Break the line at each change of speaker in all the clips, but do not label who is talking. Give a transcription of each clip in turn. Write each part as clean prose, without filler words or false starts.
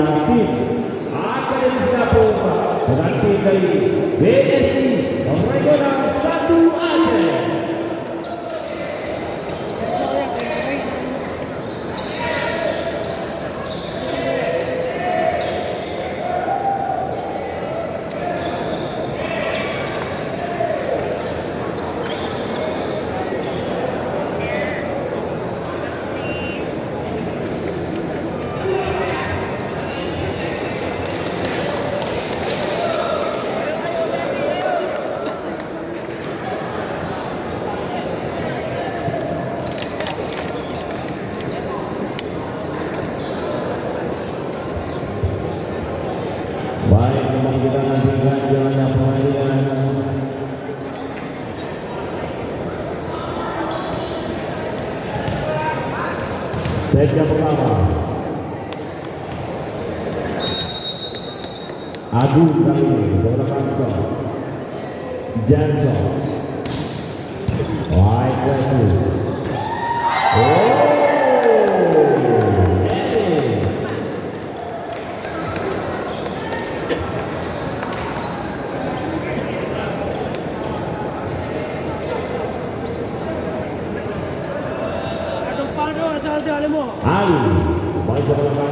tim Akademi Singapura dengan tim dari BSI Regional 1 Aceh. Baik, memang kita nantikan jalannya pertandingan. Set yang pertama, Agung kali ini menggunakan Janson. Wide pressing. Ali, baik menggunakan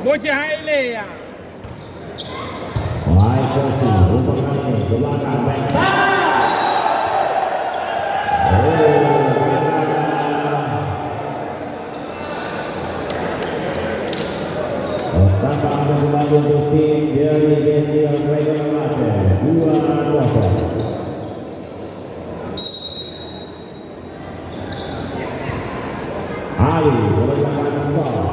Bocah Haile ya.
wide pressing. Untuk kali ini ke belakang back. Tanpa ada membantu untuk tim dari BSI Regional Aceh 2-0. Ali melakukan serve,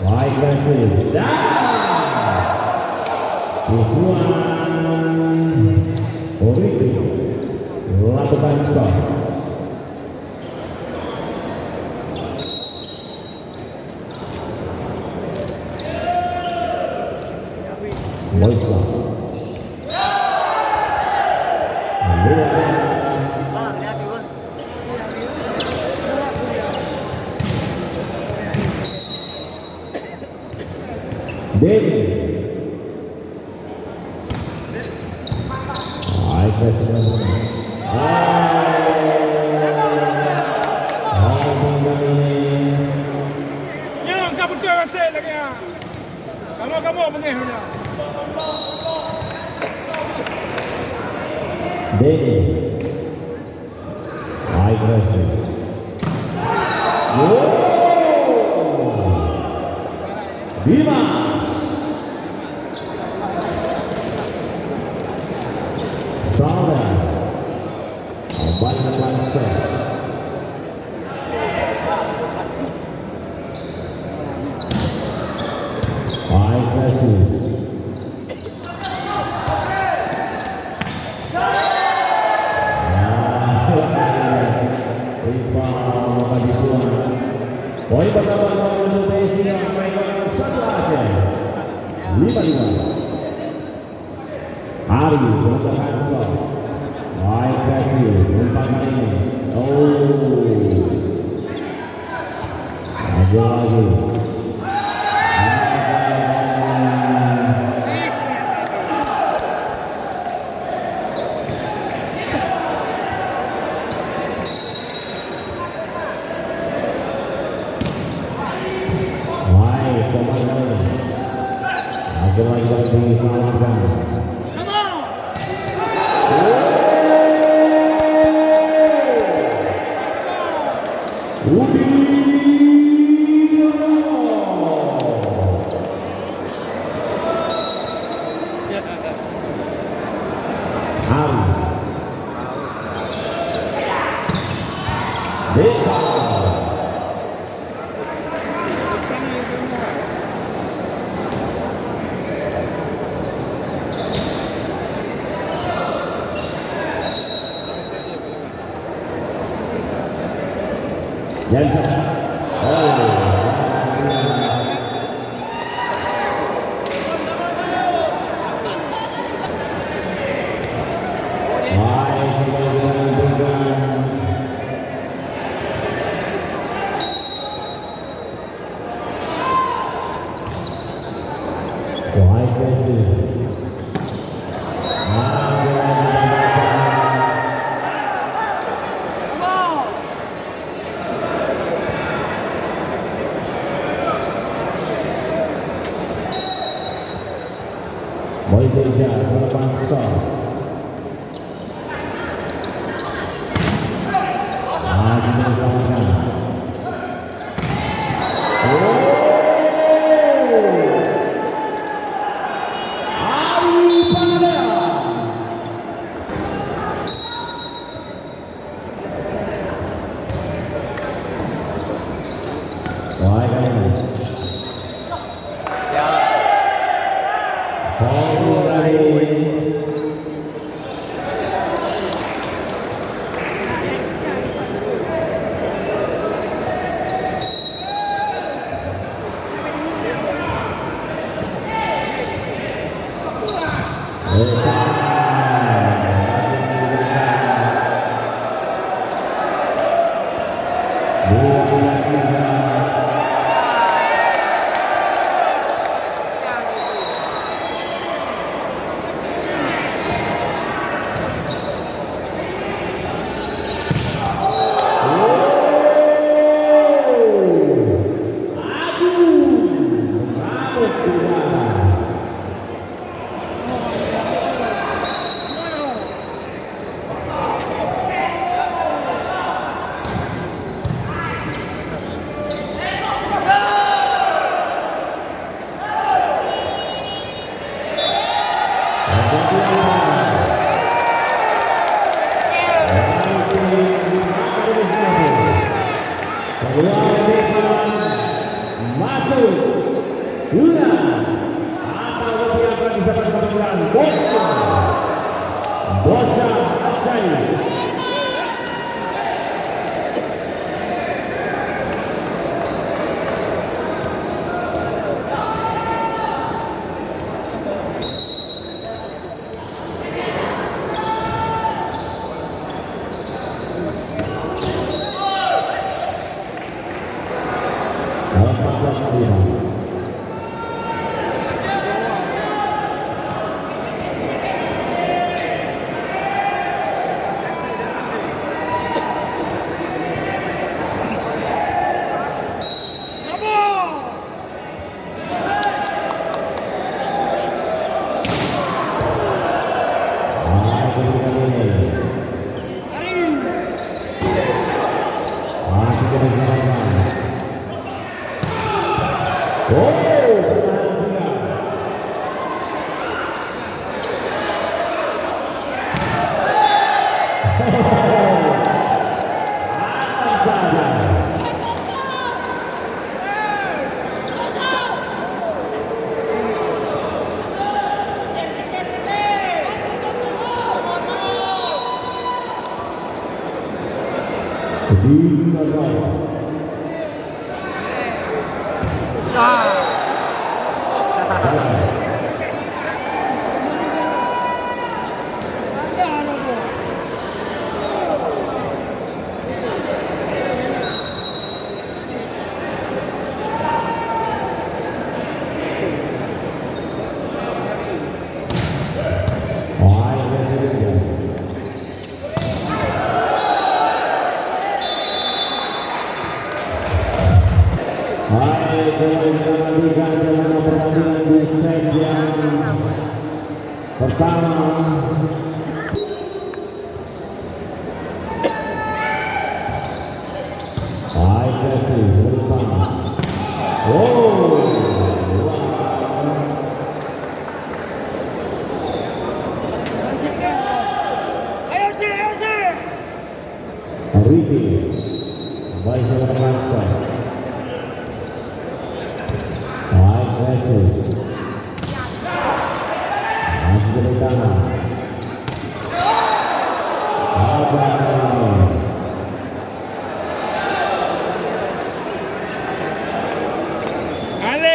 wide pressing, dan Ikhwan Origi melakukan serve. Moisa Denny wide pressing.
Ya, kamu tu rasa lagi ya. Kamu mengeh punya.
Denny wide pressing. Dimas Saleh banyak bangsa. Wide pressing. Poin pertama dari Indonesia Regional 1 Aceh 5-5. Ari melakukan serve, wide pressing umpan kali ini. Lagi. Lagi diselamatkan. Boy Teja terpaksa lagi mengalahkan. Ali Pandya. Wah, ini.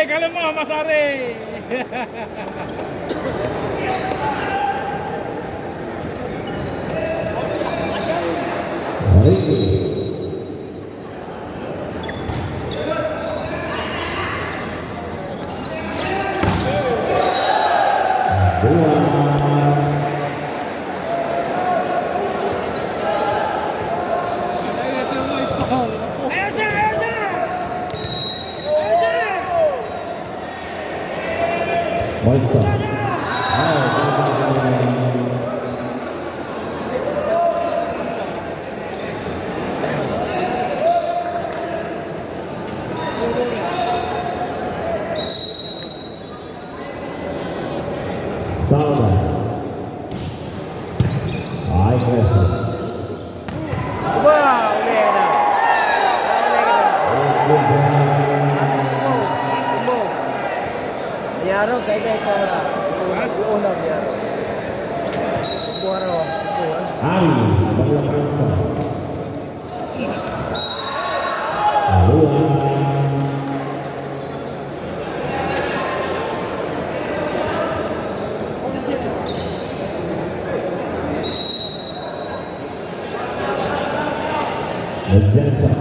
Kalau mau Mas Ari.
Baiklah. Salah. Baik,
Wah, boleh dah. Biar kayak kau lah. Oh lah biar. Buat apa?
Ali bola bangsa. Lalu Menjadi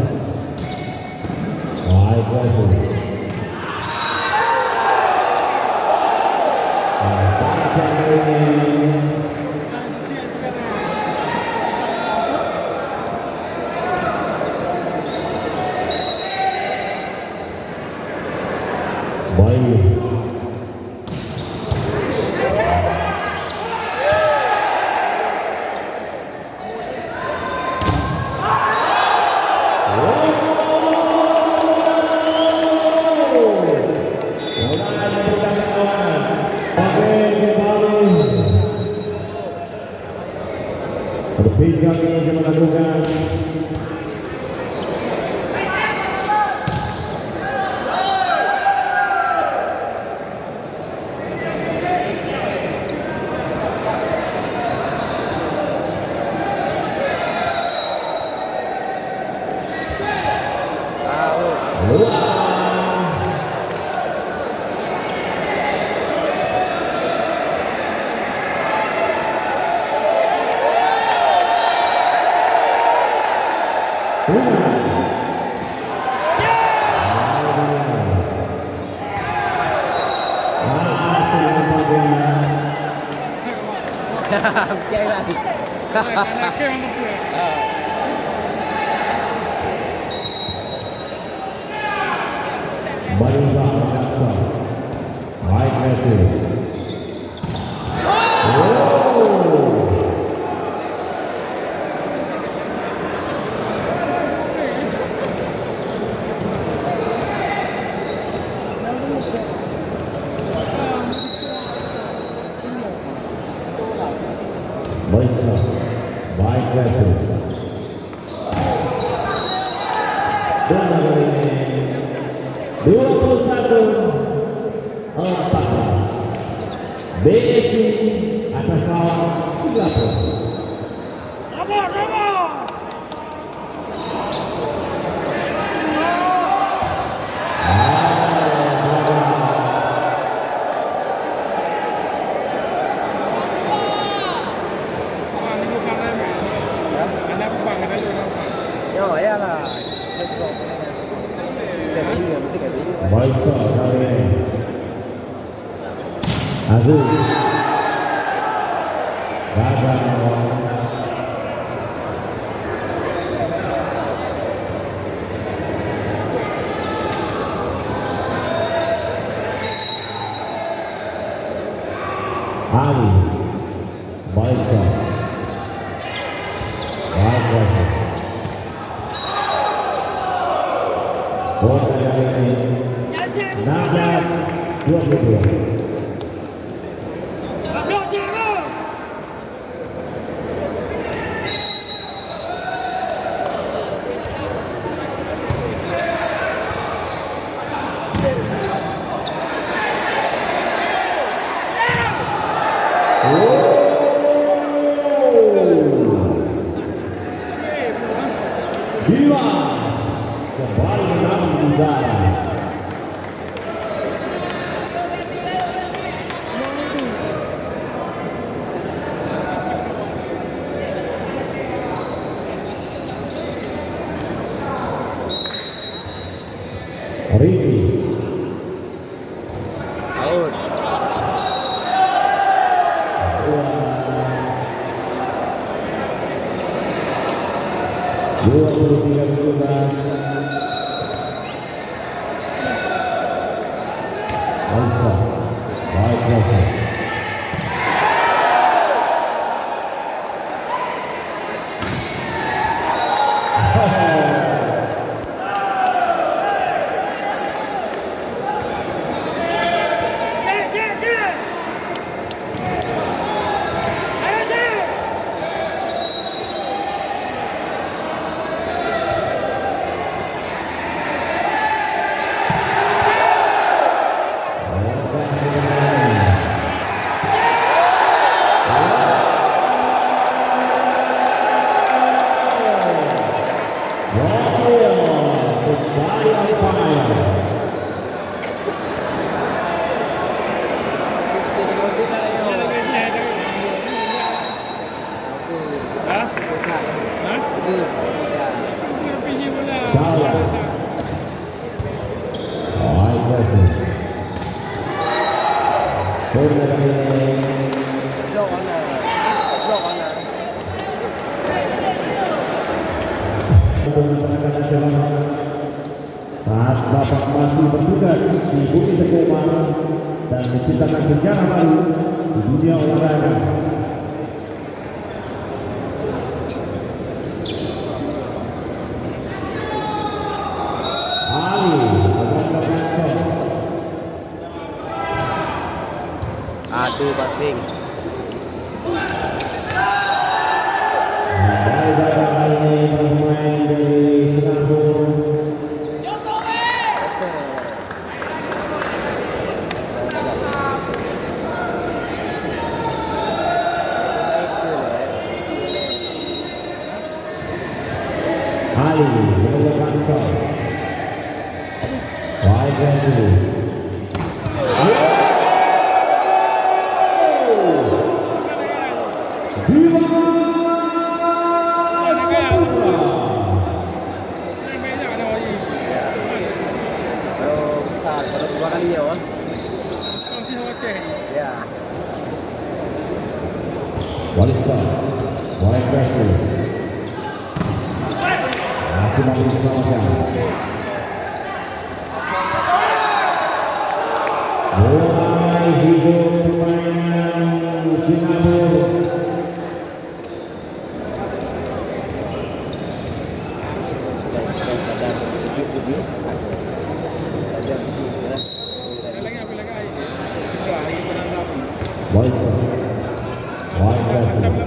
baik lagi. Baik. Berpisah ini melakukan
Okey lah.
Kanak ke orang tua.
Baiklah bangsa. Baik lagi. Baiklah. Baik lagi. Dan ini 21-14. BSC atas lawan Singapura.
Rabot. Ni bukan main. Anak bukan ada dulu.
Yo, ya lah. Let's go. Kita video, kita video.
Baiklah kali ini. Aziz. Gagal. Ali. Baiklah. Baiklah. Bola kali ini 16-22. Dimas kembali menang di udara. Riki
Out.
dua puluh tiga bulan. Alsa, baik Crawford. Saat Bapak masih bertugas di bumi Teguh dan menciptakan sejarah baru di dunia olahraga. Ali Abang Benson.
Aduh passing.
Baik-baik kali ini bermain dari Singapura. Ali Abang Benson. Baik kali.
Dua kali ya, Wan. Ya.
Walisa, White Castle. Masih mampu diselamatkan. Mulai hidup permainan Singapura. Walisa, White Castle.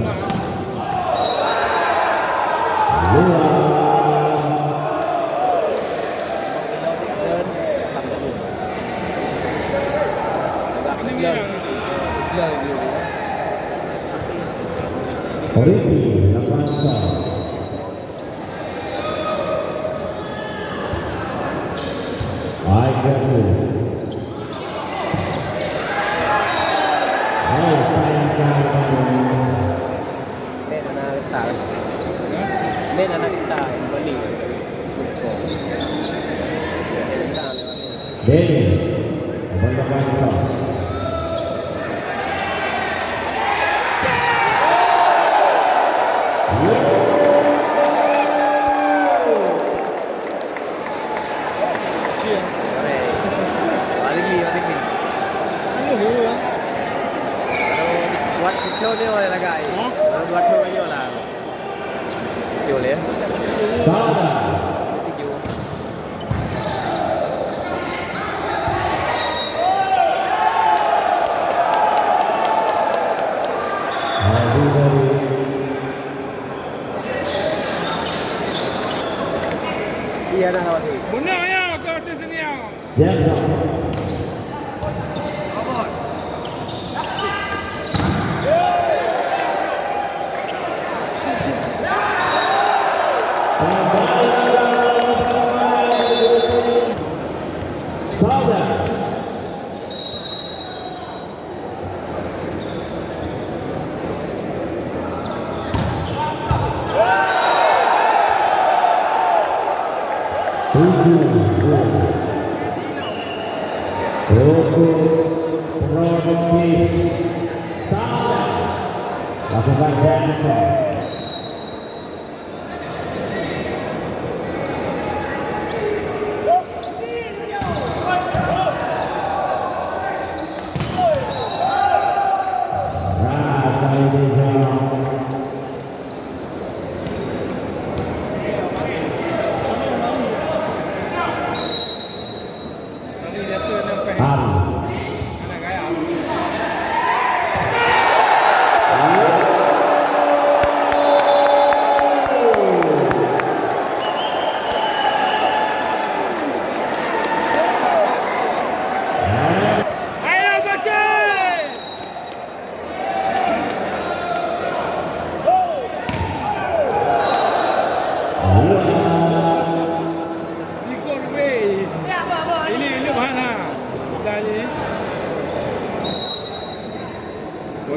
Oripi Lapansa. White Castle.
Lên anak kita balik.
Denny Abang Benson.
Buat kecil dia boleh lagai. Buat tu banyak lah. Kecil dia.
Salah.
Tujuh. Iya dah awak ni.
Benar ya kau rasa sini ya.
Biasa. Lakukan Benson.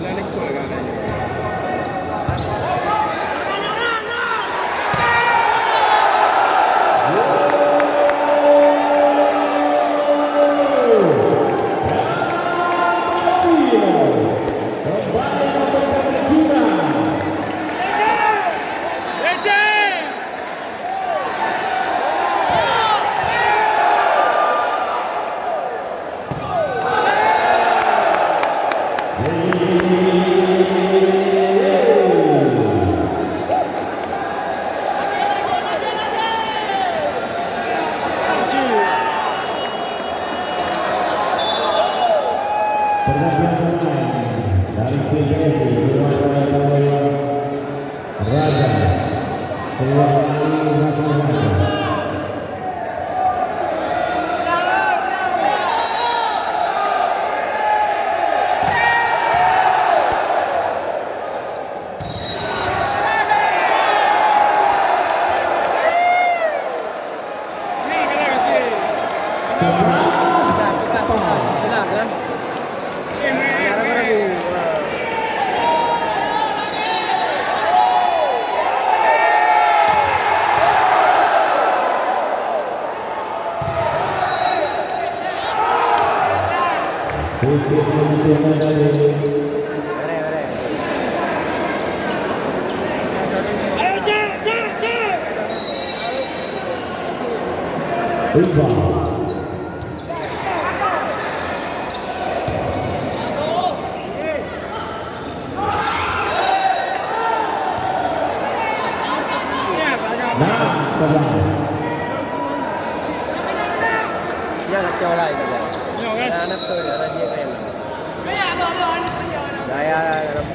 Bola ni gol kan.
Pergantian pemain dari PBSI Raja keluar dari Raja.
Senang kan? Ragu-ragu.
Ayo cek, cek, cek.
Dia kacau lah itu.
Tengok kan?
Anak tu dia main. Daya dalam.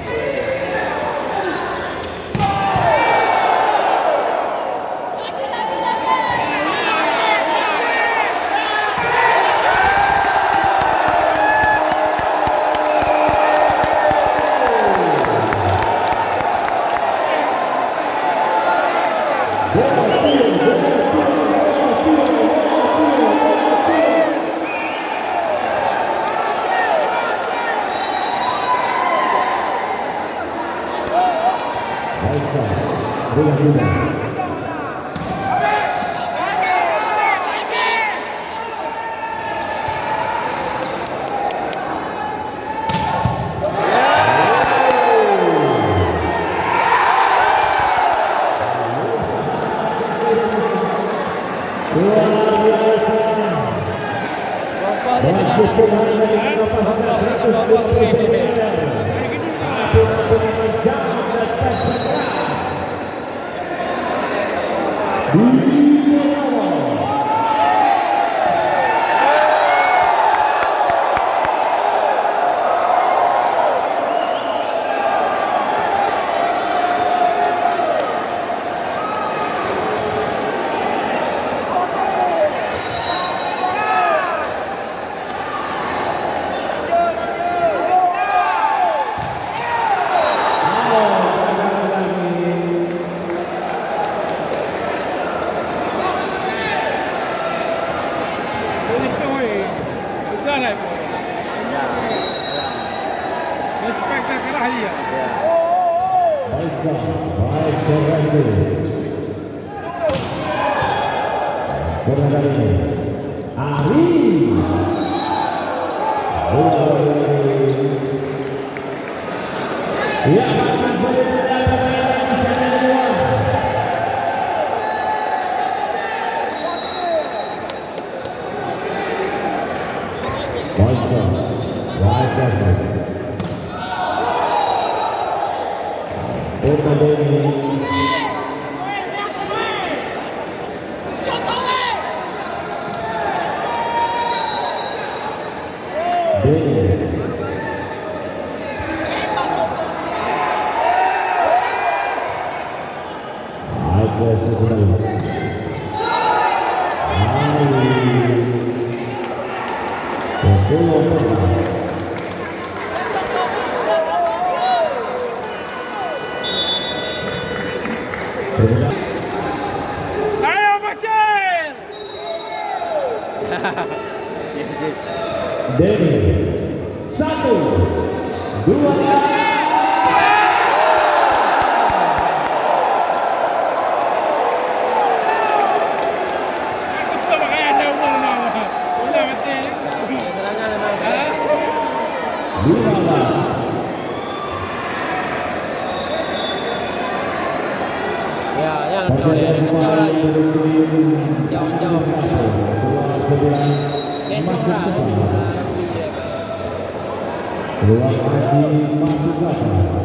Ayo Bacil.
Denny 1
Kita pakai ada umur nama. Udah mati.
Terangan memang.
Ah.
15.
Ya, jangan kau ya. Jauh lagi. Jauh.
Ruang Haji masuk lapangan.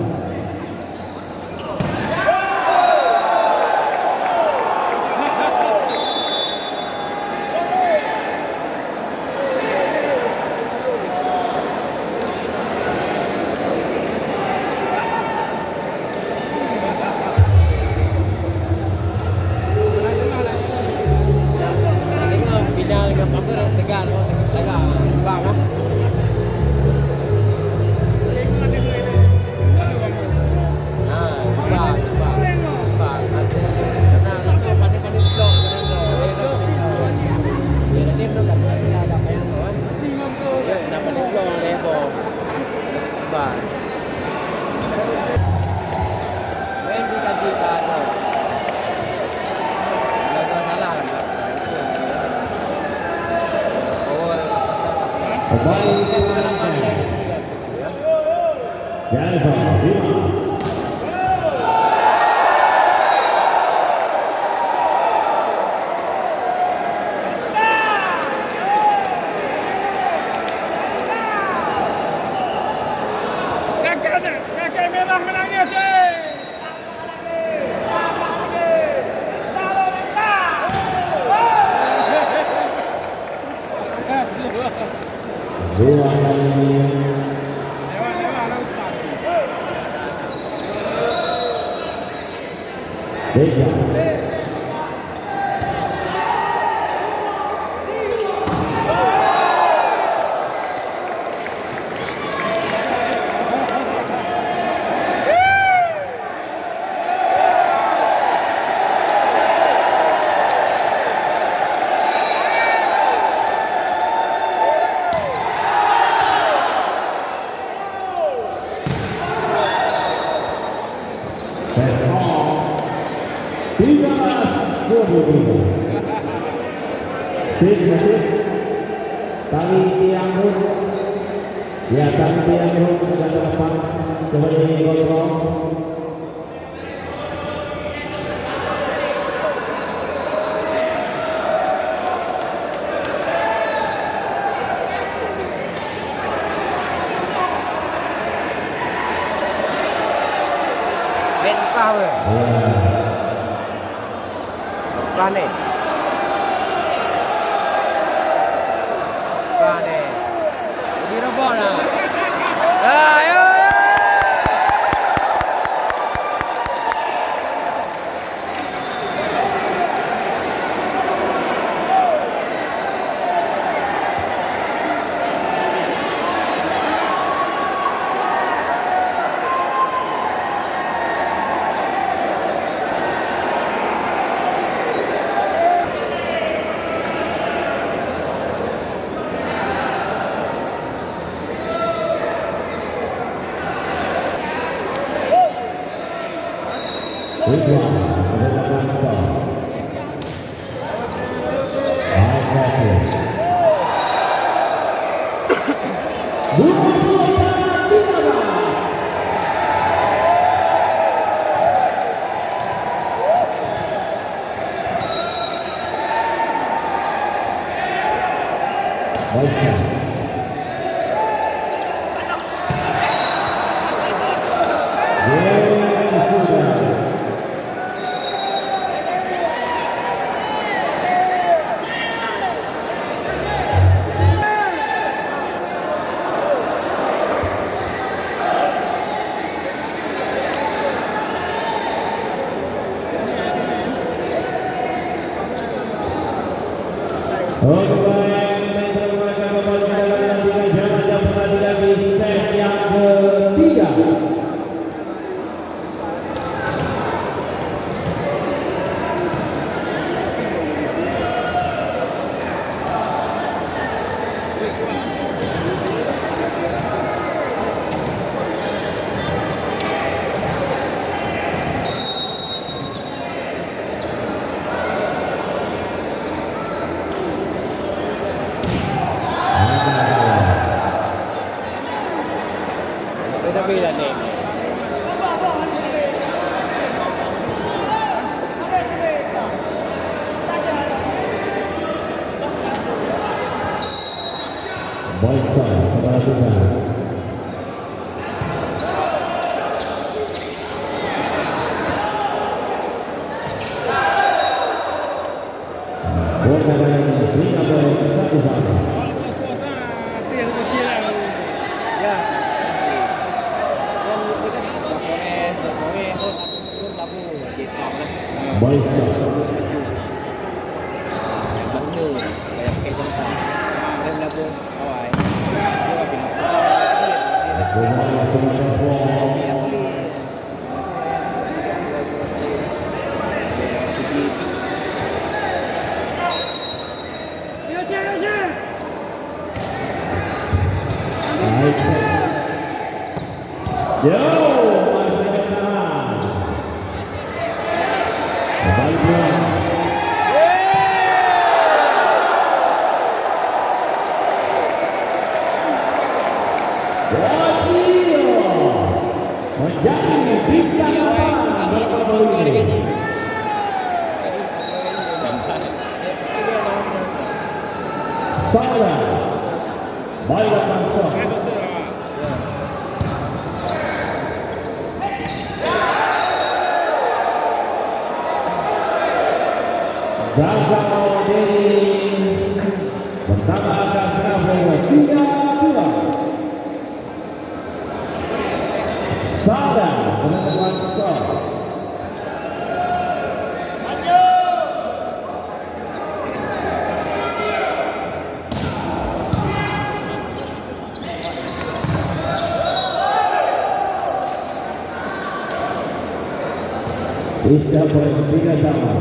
Tengok final dengan apa tegar. Bang ah.
Pemain Jalva Dimas.
Kakak merah menangis.
Ruang Haji Deja. Besok 13-23. Tim masih tali tiang run. Ya, tali tiang run sudah terlepas sebagai kontrol.
Red power. Plane. Di robot lah. Ayo.
Ridwan adalah bangsa. Al-Fatih. 23-15. Baiklah. Oke baik, mereka kembali dalam 3 jam dan pertandingan di set yang ketiga. Boyson kepada Tunggal. Bola kali ini beri apa satu sama.
Hati yang kecil lah.
Ya. Dan sore pun tabu jadi top lah.
Boyson.
Benda kayak pakai jangka. Dan lagu awal. Dia pindah.
Bola kepada Bola. Yo, masih kalah. Kembali pulang. Wajib menjadi bintang lapangan berapa ini. Saudara, baiklah langsung. Gagal dari pertama akan sampai 3-2. Sadar teman-teman sor. Bisa poin 3 sama.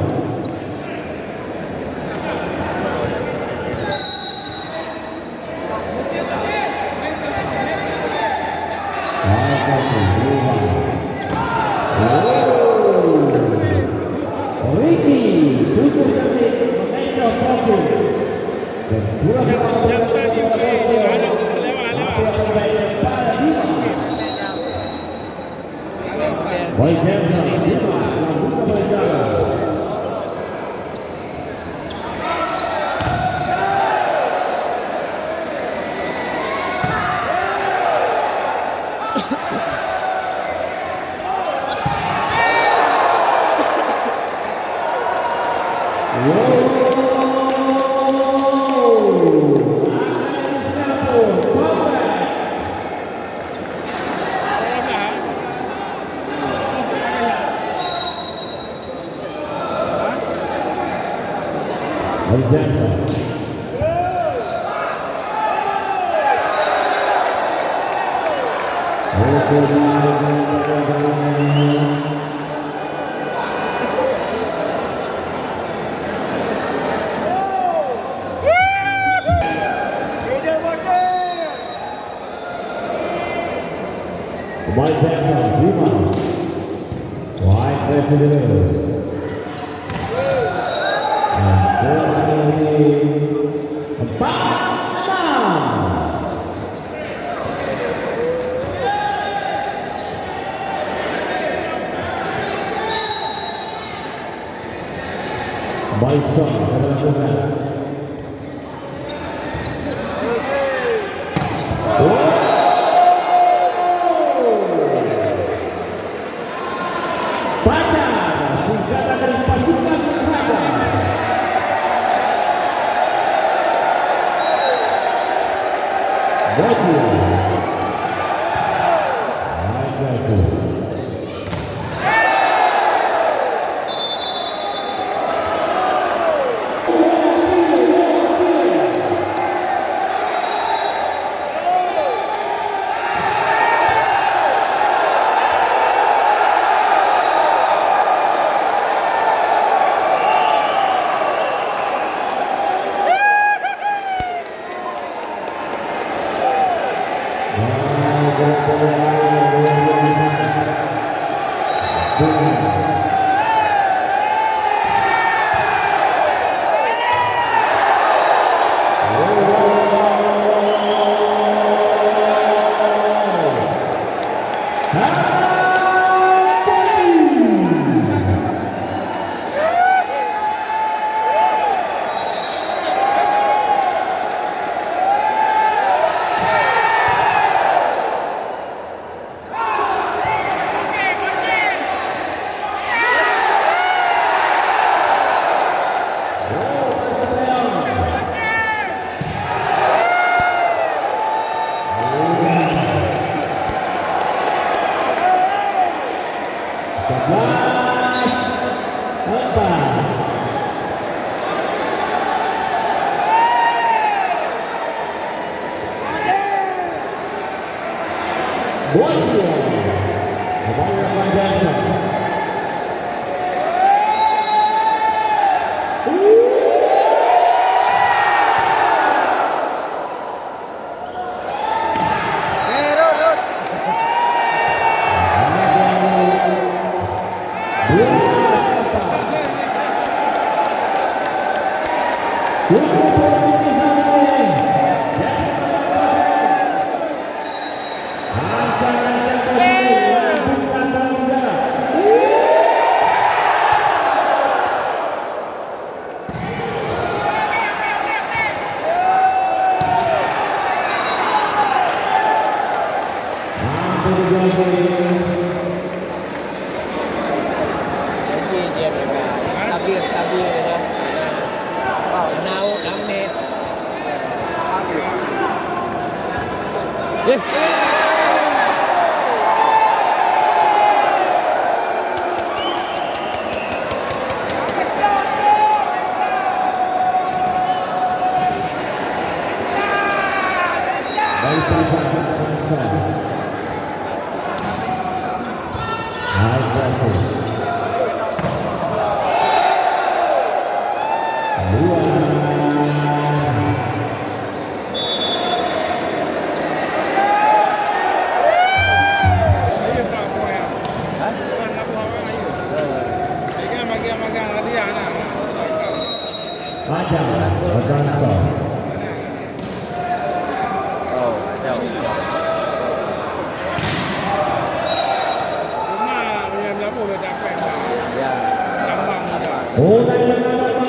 Ricky, tujuh cantik, mengenai fokus. Dan dua
Jam saja lewat.
Boy Jensen, Dimas, Sambuka berjalan. Kembali Jensen, Dimas. Wide receiver. Boyson kepada Tunggal. Pada singkatan dari pasukan Raja. Baju. Buat dia. Kembali lakukan Johnson.
Stabil ya. Wow, naik 6 menit.
Ayo Pak Boy. Bukan nak buat orang ayo. Jangan bagi-bagi hadiah nak.
Macam Johnson.
Oh, jauh.
Rumah punya berapa dah dapat.
Ya.
Tambang dah.
Oh, dari mana lagi?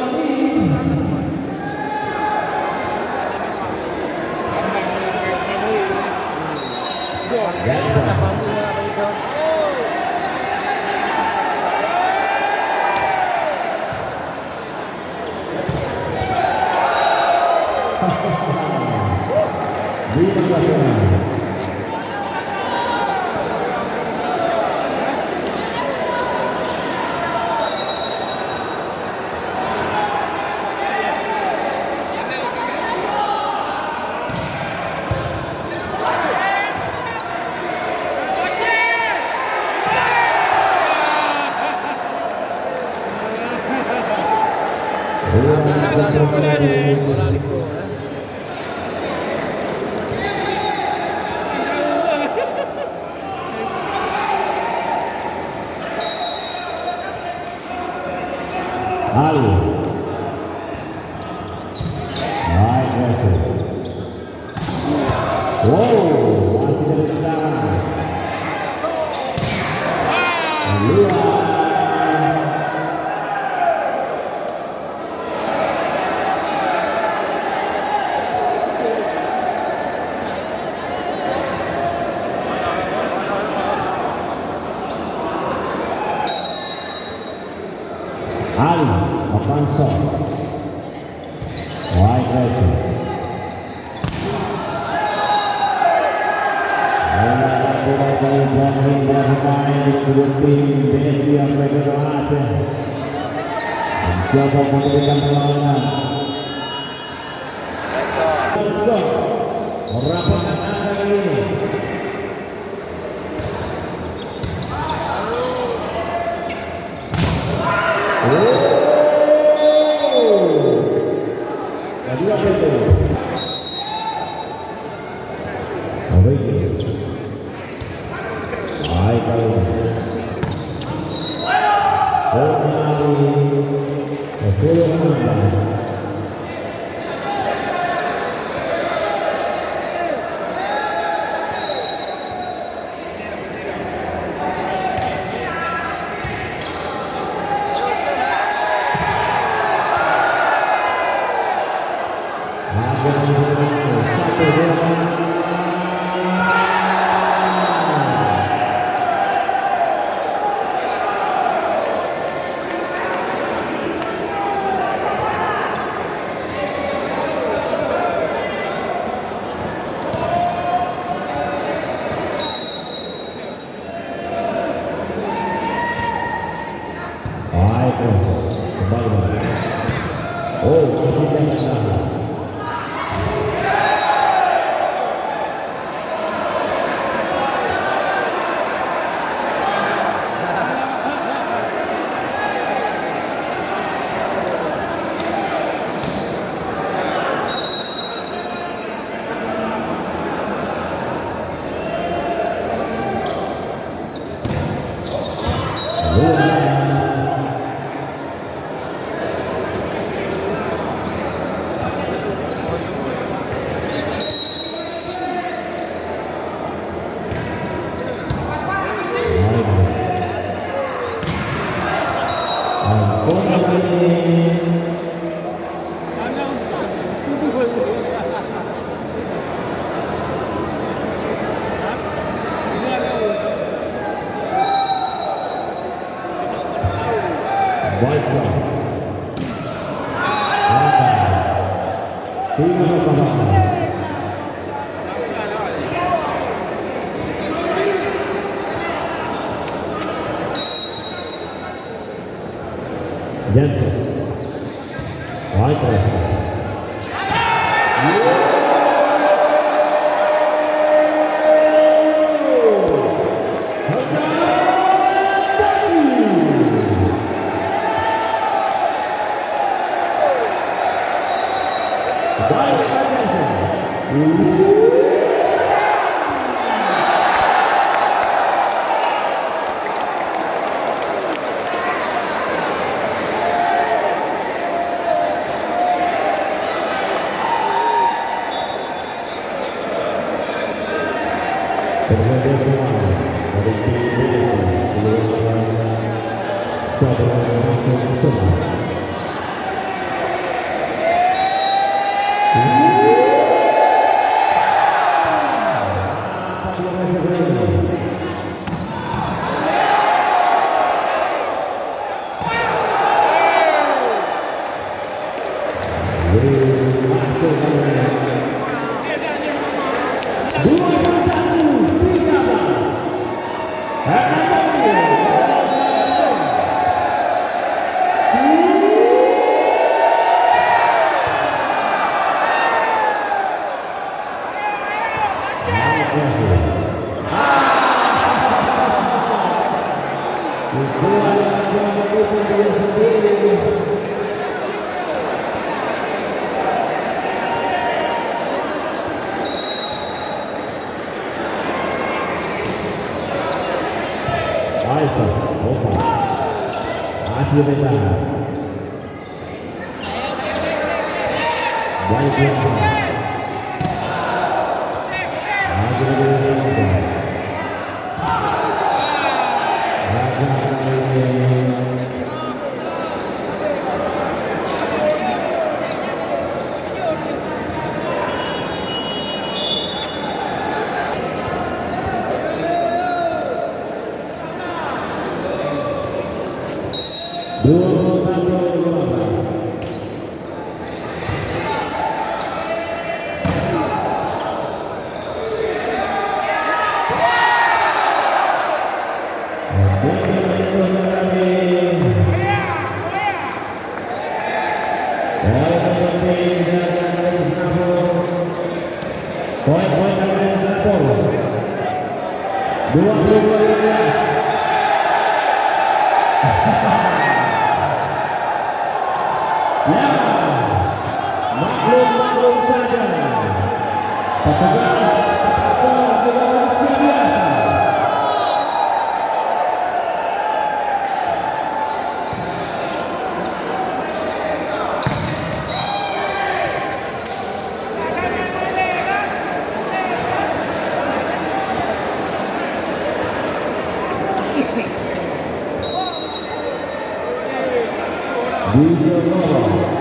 Tambang berapa? Dua.
Ya, tak mampu lah begitu. Bola liku.
Ali. Baik, Messi. Wow, masih dari tendangan. Luar. Ali Avanza. Baik, Messi. Mencoba memberikan perlawanan. Merapatkan angka kali ini. Kedua pintu. Baik kali ini. Right side. Tiga pertahanan. Jensen. Right side. Maklum saja. Petugas juga manusia biasa. Video Noro.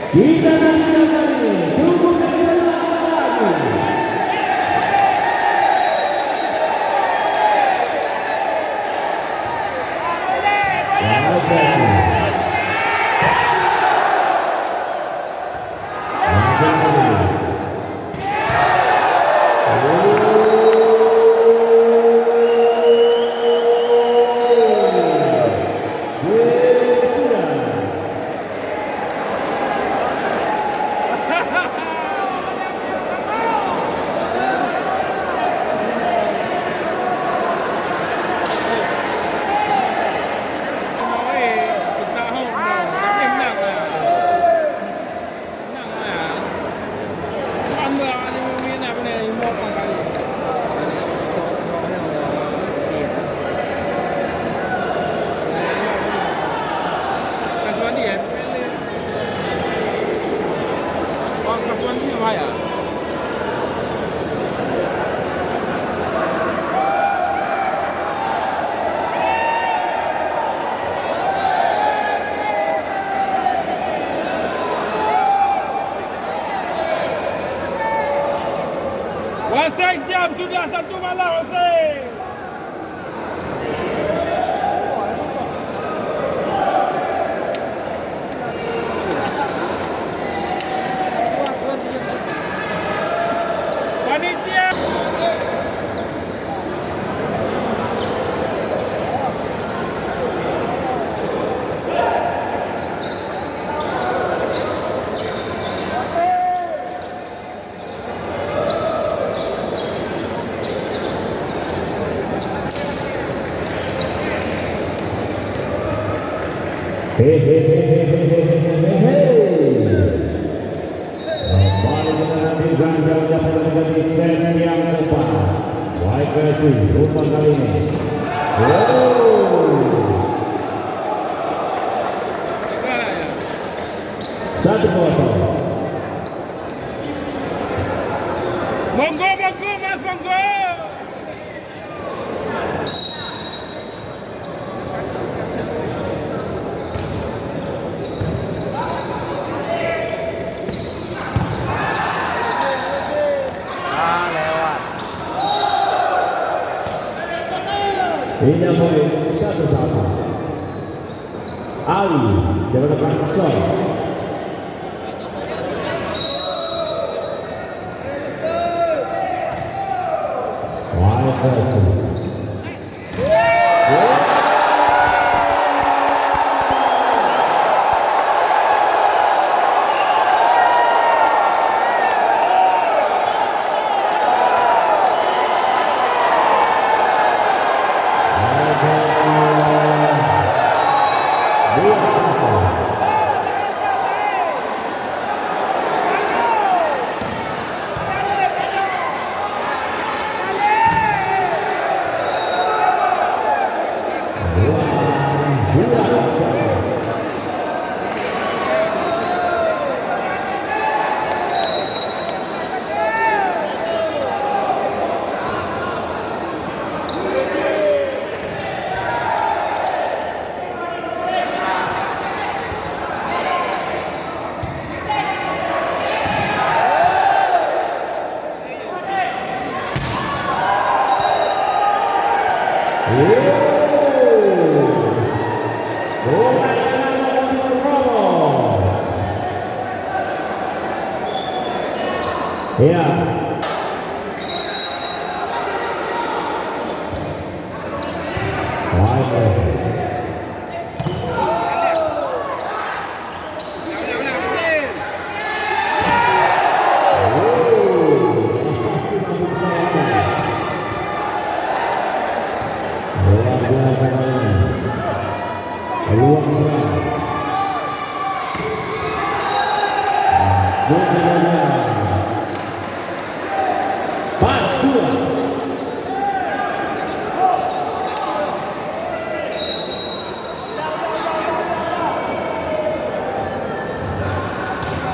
Kita nanti tunggu lagi.
Wasai jam sudah 1 malam Wasai. Panitia.
Kembali menantikan jam-jam menjadi set yang keempat. YKC rumah kali ini. Satu potong.
Monggo Mas monggo.
Ini poin 1-1. Ali mendapatkan serve. Ya.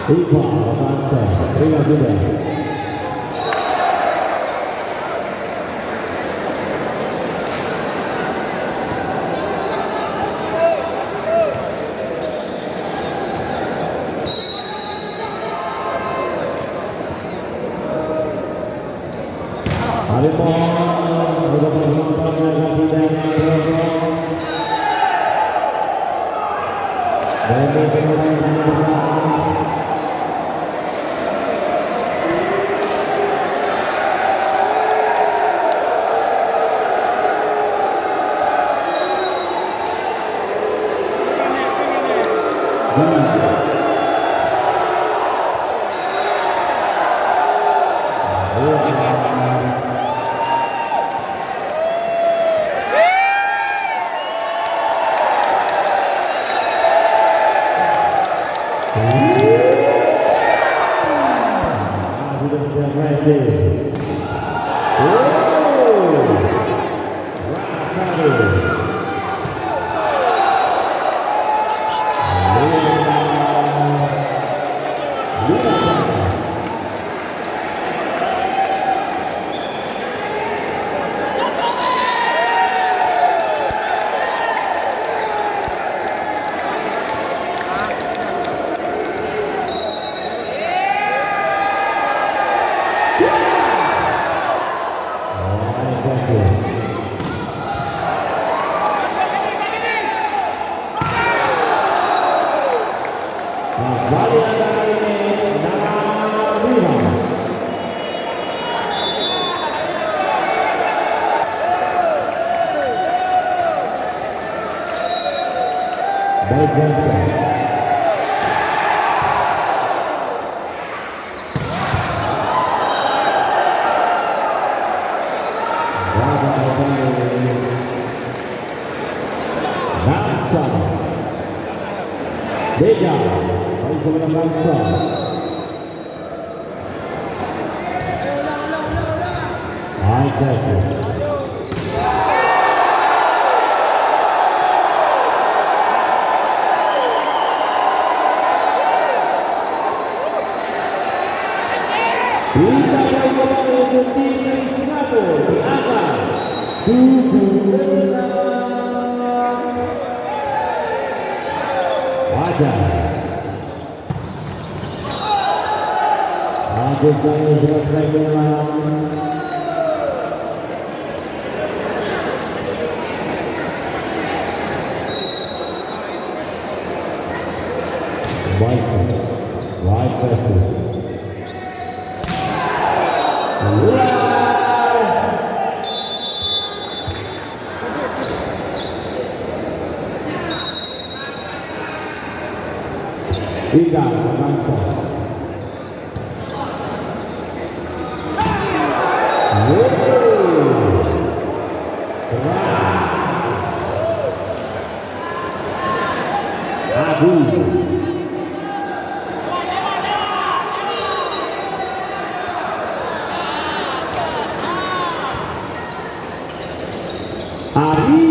Iqbal Romansa, terima sudah. Harimau sudah penontonnya ganti dengan Demi pemain Beda, baik sebelah bangsa. Kita kembali ke tim Singapura di angka 7. Wajar. Agus kami selesai dengan White versus Tiga bangsa. Kali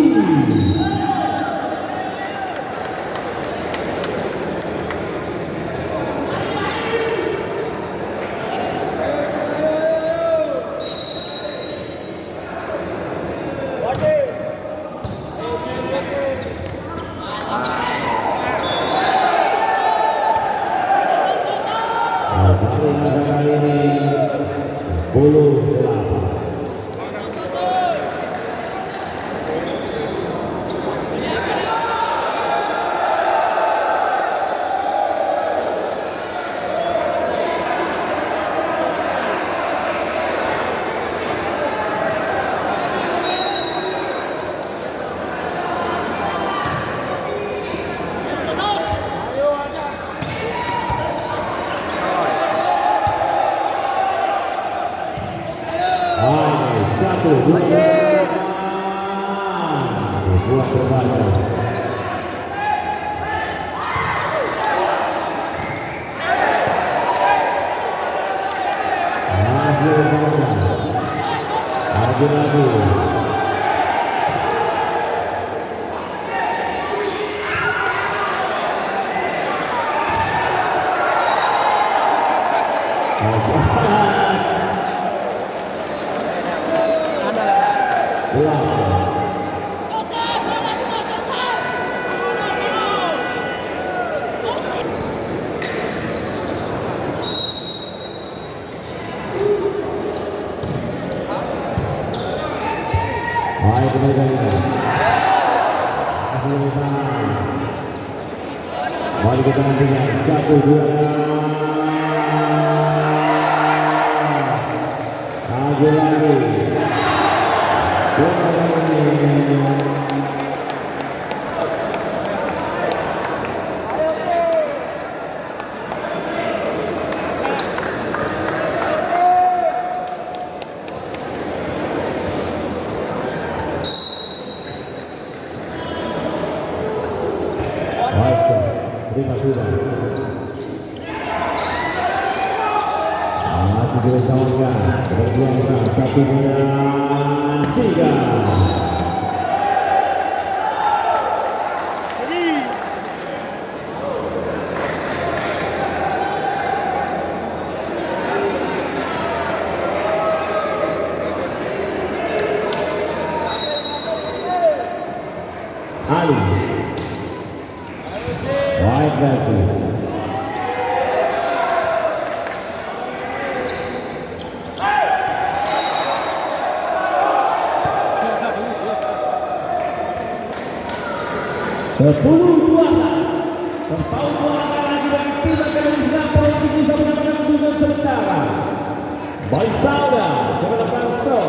ini 10-8. Buat berbahasa. Lagi. pertandingan 1-2. Lagi-lagi. Terima sudah. Masih dilakukan. Berjuang 1-3. Ali. Wide versus. Sepuluh 12. Terpaut bola lagi dan tidak akan bisa mendapatkan kedudukan sementara. Baisalda ke depan Sol.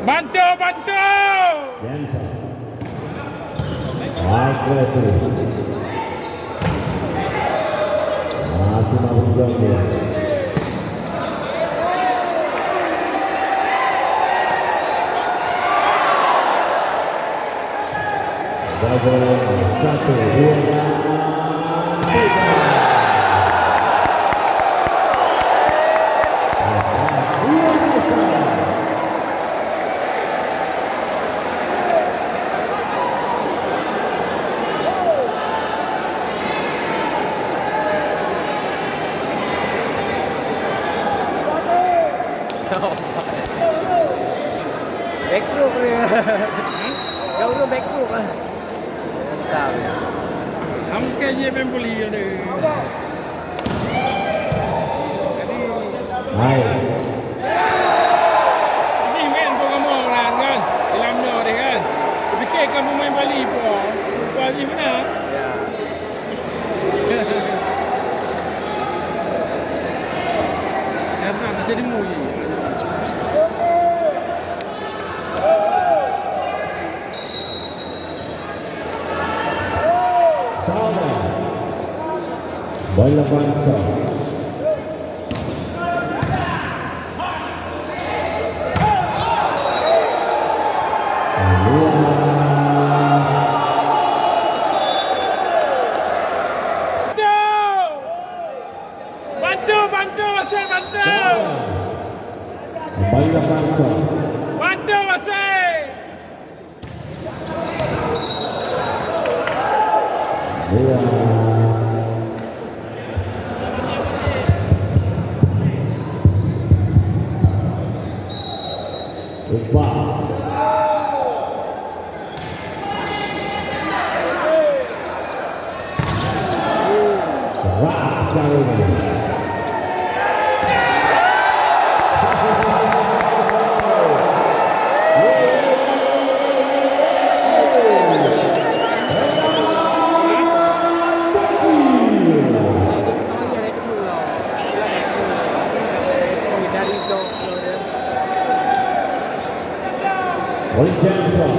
Bantu, bantu.
Jensen. Wide versus. Masih mampu jauh dia. Double 1-2.
Backroom dia. Jauh tu backroom lah. Entah.
Hamkan je main beli ada. Jadi
Hai.
ini main program orang kan. Dalamnya dia kan. Dia fikir kan pemain Bali pun. Rupa je benar.
Ya.
Karena nak jadi mui.
Bola bangsa.
Bantu, bantu, Wasir, bantu.
Bola bangsa.
Bantu, Wasir.
Bola. Iqbal. Keras kali ini. Oleh Jensen.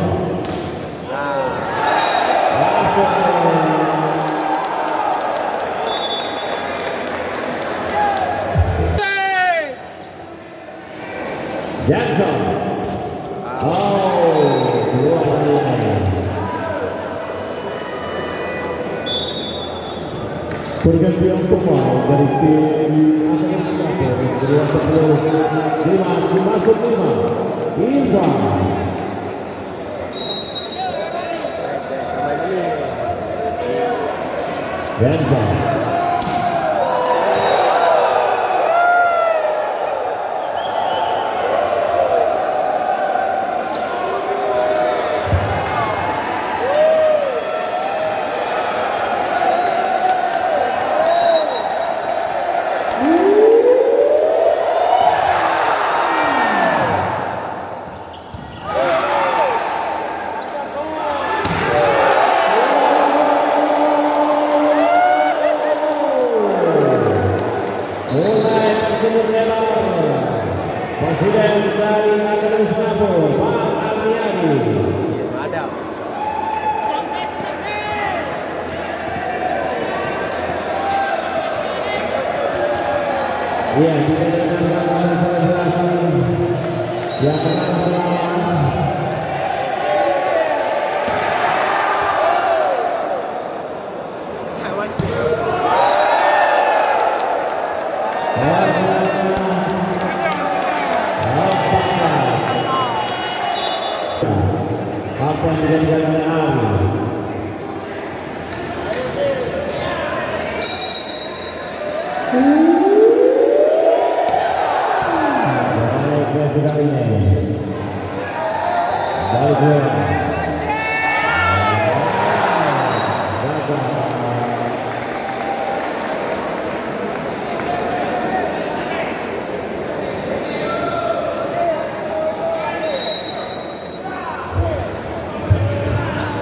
Jensen. Dua kali. Pergantian pemain dari tim Akan 1 dimasuk 5 Ivan. Genza. Mulai terjun lebar. Presiden dari Akademi Snapball, Pak Armiadi.
Ada.
Iya, tidak dengan selebrasi yang pernah melawan. Apa yang dijadikan oleh Ali? Baik, sudah ini. Baik,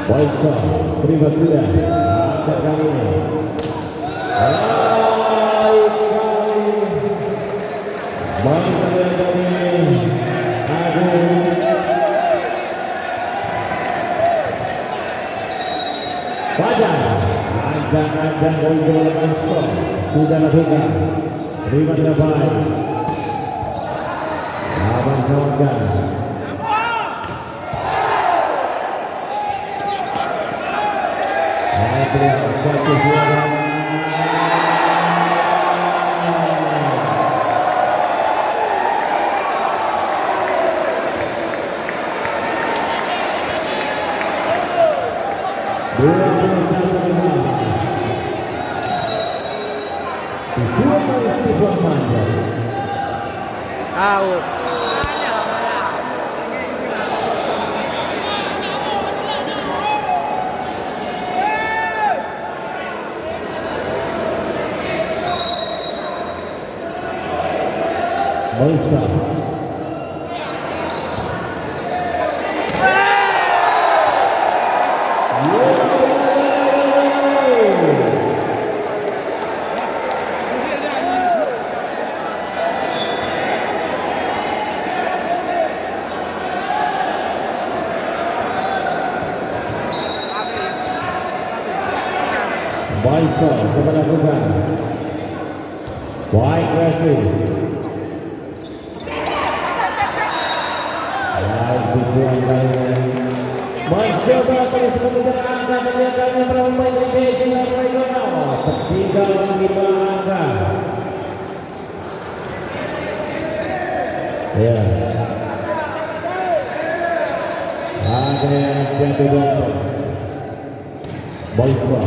Waisa, terima sudah. Angkat kali ini. Baik kali. Baik kali ini. Agung. Fajar. Ajang-ajang gol-gol langsung sudah lakukan. Terima sudah baik. Abang kawan. Satu suara.
Out.
Waisa. Waisa kepada Bukan. Baik Resi. Baik dibuang kali. Mencoba terus mengejar angka menjaga perempuan Indonesia regional. Tertinggal lagi angka. Ya. Ada yang jatuh dompet. Waisa.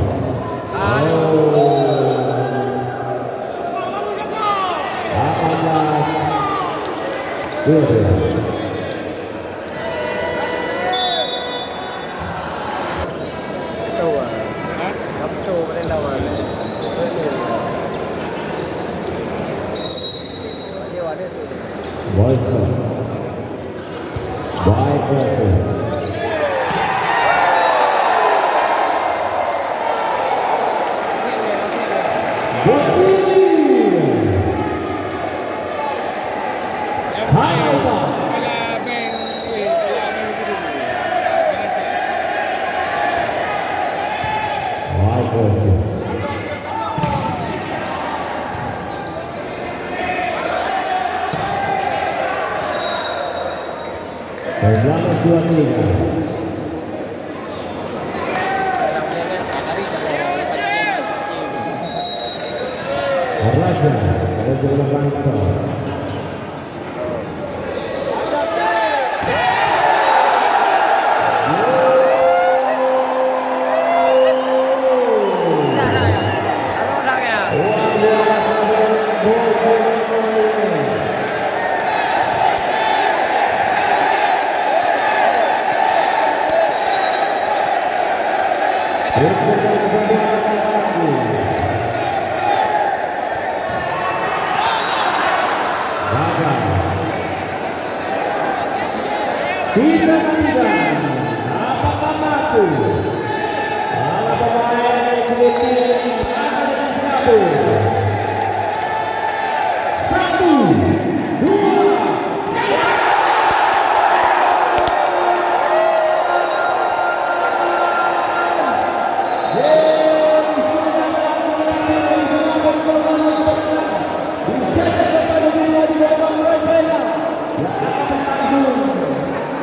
Waisa. Baik Resi. Selamat Suaminya. Raja dari bangsa. Kita nantikan apakah mampu para pemain kemudian akan bergabung. 1, 2,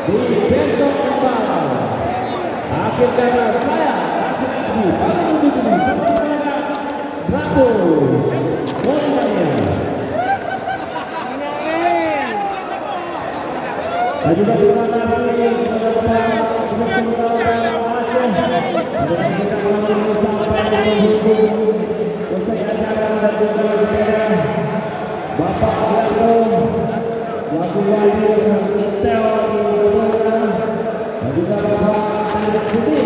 di besok kembali akhir kata saya aksi pada menuju ini sama Prabu Montanya dan juga terima kasih kepada Bapak Yanto Waku Wali Intel dan juga Bapak Tanjung Sudi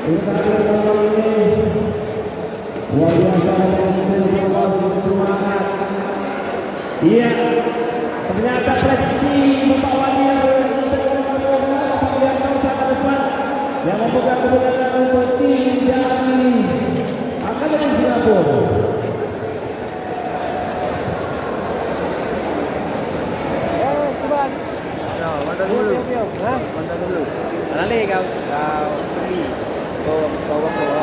untuk hadir dalam ini luar biasa semangat. Iya, ternyata prediksi Bapak Wali yang yang memegang kebenaran untuk tim dari Akademi Singapura.
Manda dulu. Hah? Manda dulu. Alali kau pergi. Kau.